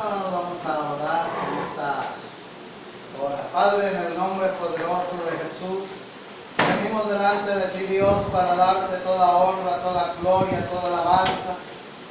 Ahora vamos a orar en esta hora. Padre, en el nombre poderoso de Jesús, venimos delante de ti, Dios, para darte toda honra, toda gloria, toda alabanza,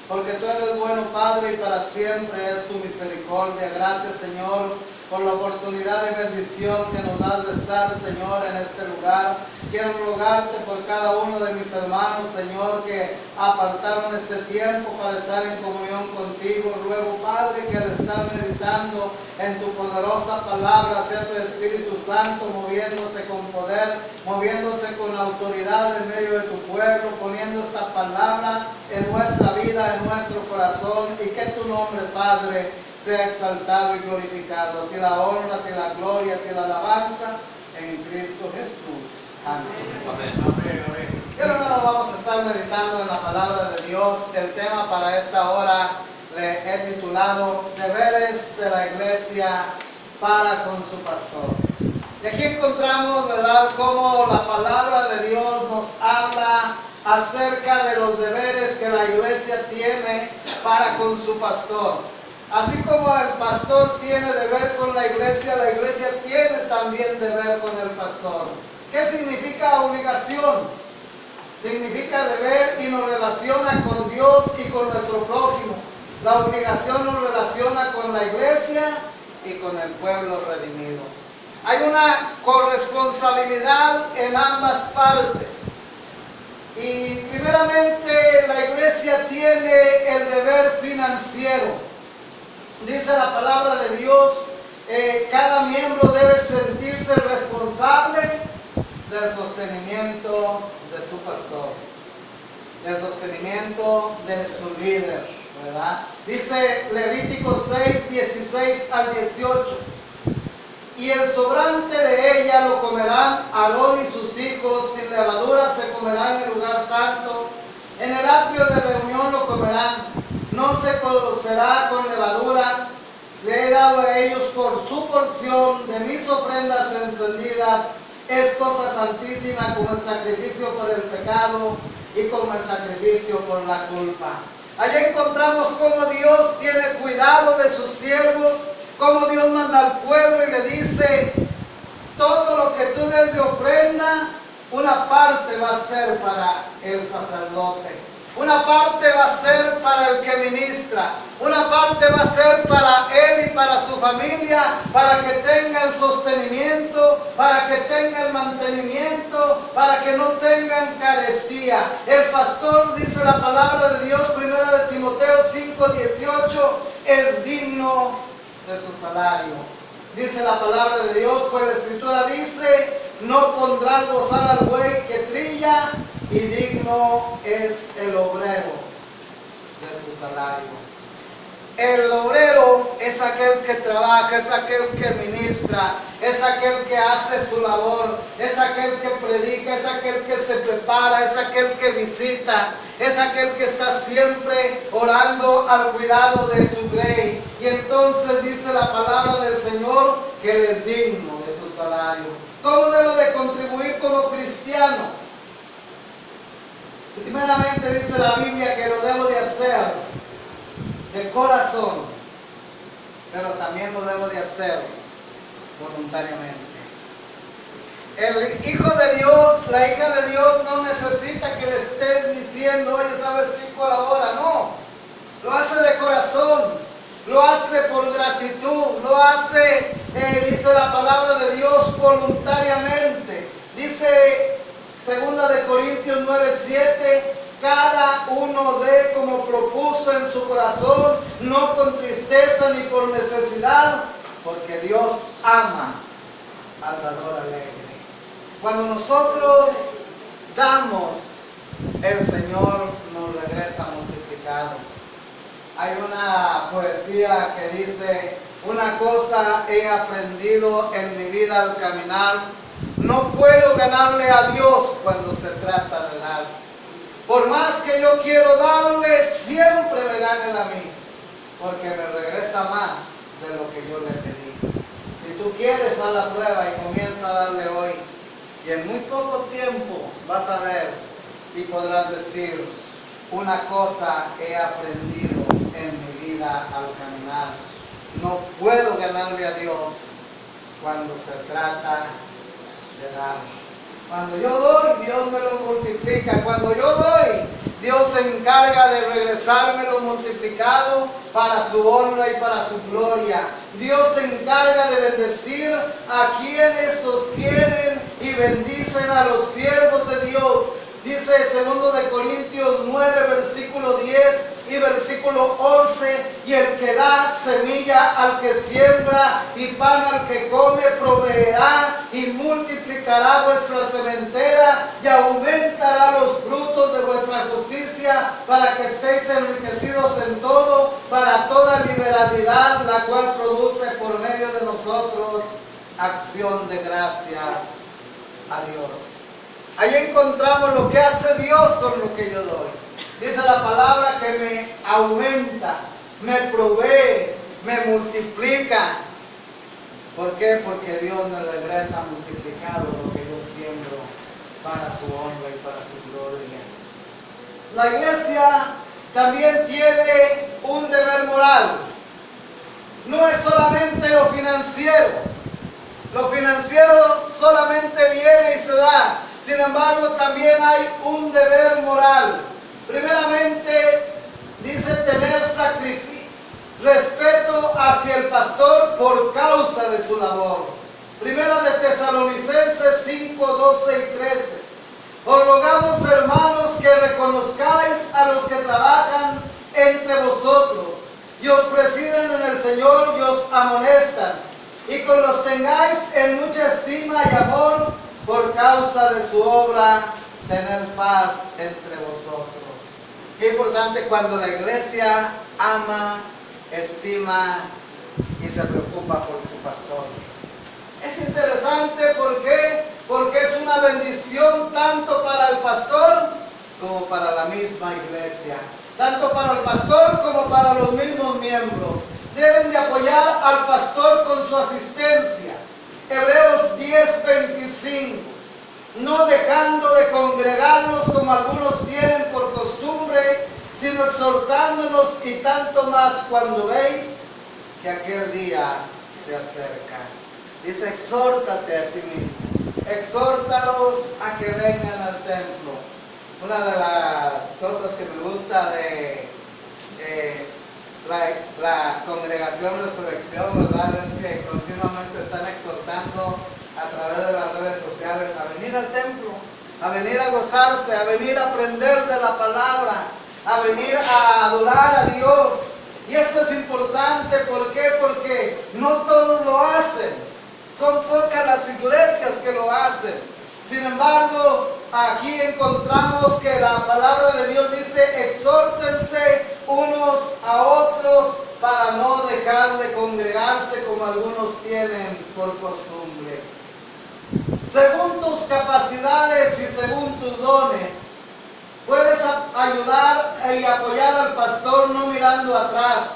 porque tú eres bueno, Padre, y para siempre es tu misericordia. Gracias, Señor, por la oportunidad y bendición que nos das de estar, Señor, en este lugar. Quiero rogarte por cada uno de mis hermanos, Señor, que apartaron este tiempo para estar en comunión contigo. Ruego, Padre, que al estar meditando en tu poderosa palabra, sea tu Espíritu Santo moviéndose con poder, moviéndose con autoridad en medio de tu pueblo, poniendo esta palabra en nuestra vida, en nuestro corazón, y que tu nombre, Padre, sea exaltado y glorificado. A ti la honra, a ti la gloria, a ti la alabanza, en Cristo Jesús. Amén. Amén. Amén, amén. Y ahora vamos a estar meditando en la palabra de Dios. El tema para esta hora le he titulado Deberes de la Iglesia para con su pastor. Y aquí encontramos, ¿verdad?, cómo la palabra de Dios nos habla acerca de los deberes que la iglesia tiene para con su pastor. Así como el pastor tiene deber con la iglesia tiene también deber con el pastor. ¿Qué significa obligación? Significa deber y nos relaciona con Dios y con nuestro prójimo. La obligación nos relaciona con la iglesia y con el pueblo redimido. Hay una corresponsabilidad en ambas partes. Y primeramente la iglesia tiene el deber financiero. Dice la palabra de Dios, cada miembro debe sentirse responsable del sostenimiento de su pastor, del sostenimiento de su líder, ¿verdad? Dice Levítico 6, 16 al 18. Y el sobrante de ella lo comerán Aarón y sus hijos, sin levadura se comerá en el lugar santo, en el atrio de reunión lo comerán, no se cocerá con levadura. Le he dado a ellos por su porción de mis ofrendas encendidas. Es cosa santísima como el sacrificio por el pecado y como el sacrificio por la culpa. Allí encontramos cómo Dios tiene cuidado de sus siervos, cómo Dios manda al pueblo y le dice, todo lo que tú des de ofrenda, una parte va a ser para el sacerdote, una parte va a ser para el que ministra, una parte va a ser para él y para su familia, para que tenga el sostenimiento, para que tenga el mantenimiento, para que no tengan carestía. El pastor, dice la palabra de Dios, 1 de Timoteo 5, 18, es digno de su salario. Dice la palabra de Dios, pues la Escritura dice, no pondrás bozal al buey que trilla, y digno es el obrero de su salario. El obrero es aquel que trabaja, es aquel que ministra, es aquel que hace su labor, es aquel que predica, es aquel que se prepara, es aquel que visita, es aquel que está siempre orando al cuidado de su grey. Y entonces dice la palabra del Señor que él es digno de su salario. ¿Cómo debo de contribuir como cristiano? Primeramente dice la Biblia que lo debo de hacer de corazón, pero también lo debo de hacer voluntariamente. El hijo de Dios, la hija de Dios no necesita que le estés diciendo, oye, ¿sabes qué? Colabora. No, lo hace de corazón, lo hace por gratitud, lo hace, dice la palabra de Dios, voluntariamente. Dice 2 de Corintios 9:7, cada uno dé como propuso en su corazón, no con tristeza ni por necesidad, porque Dios ama al dador alegre. Cuando nosotros damos, el Señor nos regresa multiplicado. Hay una poesía que dice, una cosa he aprendido en mi vida al caminar, no puedo ganarle a Dios cuando se trata de dar. Por más que yo quiero darle, siempre me gana él a mí, porque me regresa más de lo que yo le pedí. Si tú quieres, haz la prueba y comienza a darle hoy. Y en muy poco tiempo vas a ver y podrás decir, una cosa he aprendido en mi vida al caminar. no puedo ganarle a Dios cuando se trata de dar. Cuando yo doy, Dios me lo multiplica. Cuando yo doy, Dios se encarga de regresarme lo multiplicado para su honra y para su gloria. Dios se encarga de bendecir a quienes sostienen y bendicen a los siervos de Dios. Dice 2 de Corintios 9, versículo 10 y versículo 11, y el que da semilla al que siembra y pan al que come, proveerá y multiplicará vuestra sementera y aumentará los frutos de vuestra justicia, para que estéis enriquecidos en todo, para toda liberalidad, la cual produce por medio de nosotros acción de gracias a Dios. Ahí encontramos lo que hace Dios con lo que yo doy. Dice la palabra que me aumenta, me provee, me multiplica. ¿Por qué? Porque Dios me regresa multiplicado lo que yo siembro para su honra y para su gloria. La iglesia también tiene un deber moral. No es solamente lo financiero. Lo financiero solamente viene y se da. Sin embargo, también hay un deber moral. Primeramente, dice tener respeto hacia el pastor por causa de su labor. Primera de Tesalonicenses 5, 12 y 13. Os rogamos, hermanos, que reconozcáis a los que trabajan entre vosotros y os presiden en el Señor y os amonestan, y que los tengáis en mucha estima y amor por causa de su obra, tener paz entre vosotros. Qué importante cuando la iglesia ama, estima y se preocupa por su pastor. Es interesante, ¿por qué? Porque es una bendición tanto para el pastor como para la misma iglesia. Tanto para el pastor como para los mismos miembros. Deben de apoyar al pastor con su asistencia. Hebreos 10, 25. No dejando de congregarnos como algunos tienen por costumbre, sino exhortándonos, y tanto más cuando veis que aquel día se acerca. Dice, exhórtate a ti mismo, exhórtalos a que vengan al templo. Una de las cosas que me gusta de la congregación Resurrección, ¿verdad?, es que continuamente están exhortando a través de las redes sociales a venir al templo, a venir a gozarse, a venir a aprender de la palabra, a venir a adorar a Dios. Y esto es importante, ¿por qué? Porque no todos lo hacen, son pocas las iglesias que lo hacen. Sin embargo, aquí encontramos que la palabra de Dios dice, exhórtense unos a otros para no dejar de congregarse como algunos tienen por costumbre. Según tus capacidades y según tus dones, puedes ayudar y apoyar al pastor no mirando atrás,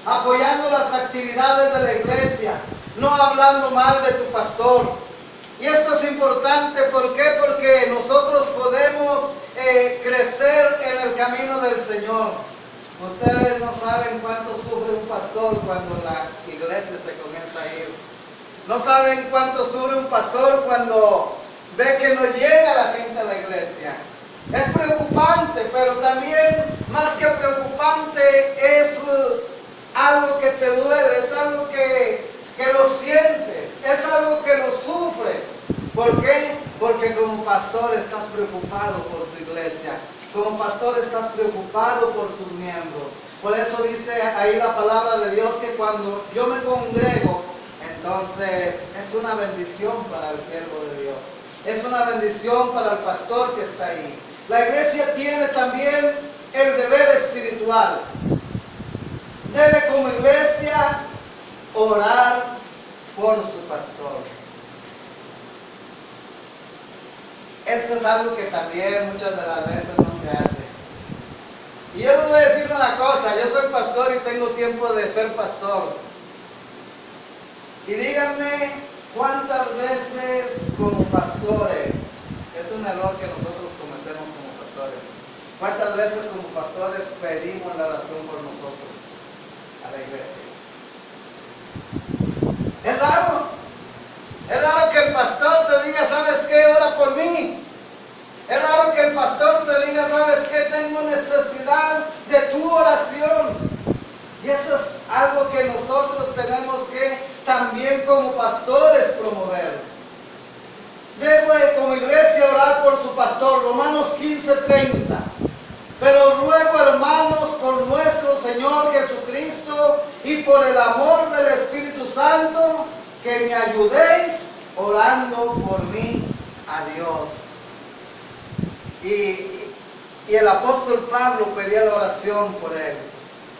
apoyando las actividades de la iglesia, no hablando mal de tu pastor. Y esto es importante, ¿por qué? Porque nosotros podemos crecer en el camino del Señor. Ustedes no saben cuánto sufre un pastor cuando la iglesia se comienza a ir. No saben cuánto sufre un pastor cuando ve que no llega la gente a la iglesia. Es preocupante, pero también más que preocupante es algo que te duele, es algo que lo sientes, es algo que lo sufres. ¿Por qué? Porque como pastor estás preocupado por tu iglesia, como pastor estás preocupado por tus miembros. Por eso dice ahí la palabra de Dios que cuando yo me congrego, entonces es una bendición para el siervo de Dios, es una bendición para el pastor que está ahí. La iglesia tiene también el deber espiritual. Debe como iglesia orar por su pastor. Esto es algo que también muchas de las veces no se hace. Y yo les voy a decir una cosa, yo soy pastor y tengo tiempo de ser pastor. Y díganme cuántas veces como pastores, es un error que nosotros cometemos como pastores, cuántas veces como pastores pedimos la oración por nosotros a la iglesia. tengo necesidad de tu oración. Y eso es algo que nosotros tenemos que también como pastores promover. Debo como iglesia orar por su pastor, Romanos 15:30. Pero ruego, hermanos, por nuestro Señor Jesucristo y por el amor del Espíritu Santo, que me ayudéis orando por mí a Dios. Y el apóstol Pablo pedía la oración por él.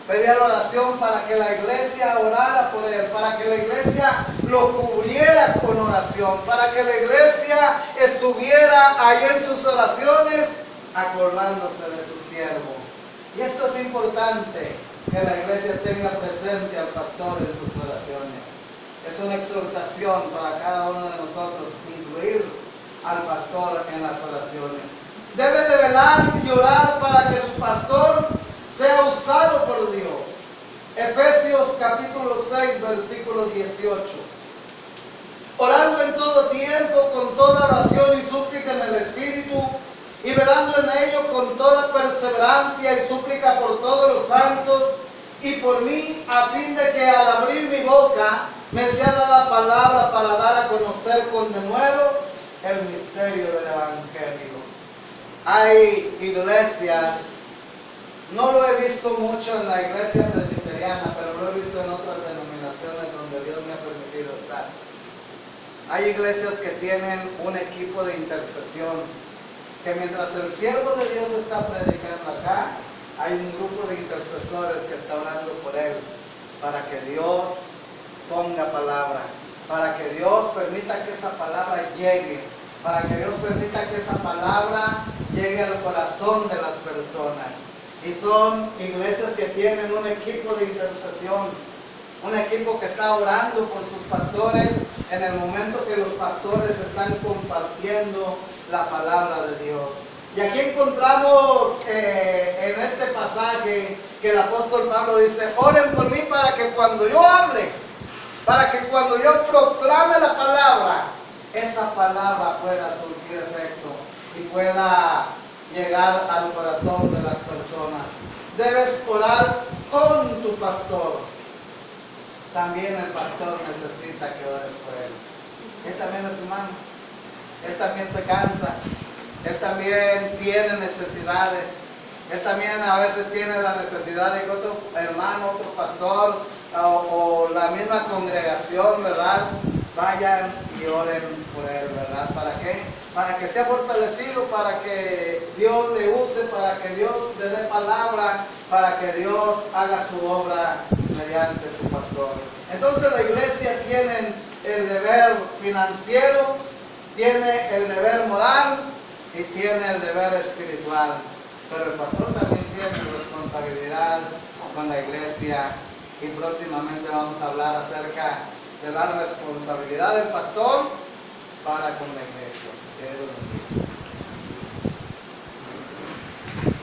Pedía la oración para que la iglesia orara por él, para que la iglesia lo cubriera con oración, para que la iglesia estuviera ahí en sus oraciones, acordándose de su siervo. Y esto es importante, que la iglesia tenga presente al pastor en sus oraciones. Es una exhortación para cada uno de nosotros incluir al pastor en las oraciones. Debe de velar y orar para que su pastor sea usado por Dios. Efesios capítulo 6, versículo 18. Orando en todo tiempo, con toda oración y súplica en el Espíritu, y velando en ello con toda perseverancia y súplica por todos los santos, y por mí, a fin de que al abrir mi boca me sea dada palabra para dar a conocer con denuedo el misterio del Evangelio. Hay iglesias, no lo he visto mucho en la iglesia presbiteriana, pero lo he visto en otras denominaciones donde Dios me ha permitido estar. Hay iglesias que tienen un equipo de intercesión, que mientras el siervo de Dios está predicando acá, hay un grupo de intercesores que está orando por él, para que Dios ponga palabra, para que Dios permita que esa palabra llegue, para que Dios permita que esa palabra llegue al corazón de las personas. Y son iglesias que tienen un equipo de intercesión, un equipo que está orando por sus pastores en el momento que los pastores están compartiendo la palabra de Dios. Y aquí encontramos en este pasaje que el apóstol Pablo dice: oren por mí para que cuando yo hable, para que cuando yo proclame la palabra, esa palabra pueda surtir efecto y pueda llegar al corazón de las personas. Debes orar con tu pastor. También el pastor necesita que ores por él. Él también es humano. Él también se cansa. Él también tiene necesidades. Él también a veces tiene la necesidad de que otro hermano, otro pastor o la misma congregación, ¿verdad?, vayan y oren por él, ¿verdad? ¿Para qué? Para que sea fortalecido, para que Dios le use, para que Dios le dé palabra, para que Dios haga su obra mediante su pastor. Entonces la iglesia tiene el deber financiero, tiene el deber moral y tiene el deber espiritual. Pero el pastor también tiene responsabilidad con la iglesia, y próximamente vamos a hablar acerca de la responsabilidad del pastor para con la iglesia. Que Dios lo bendiga.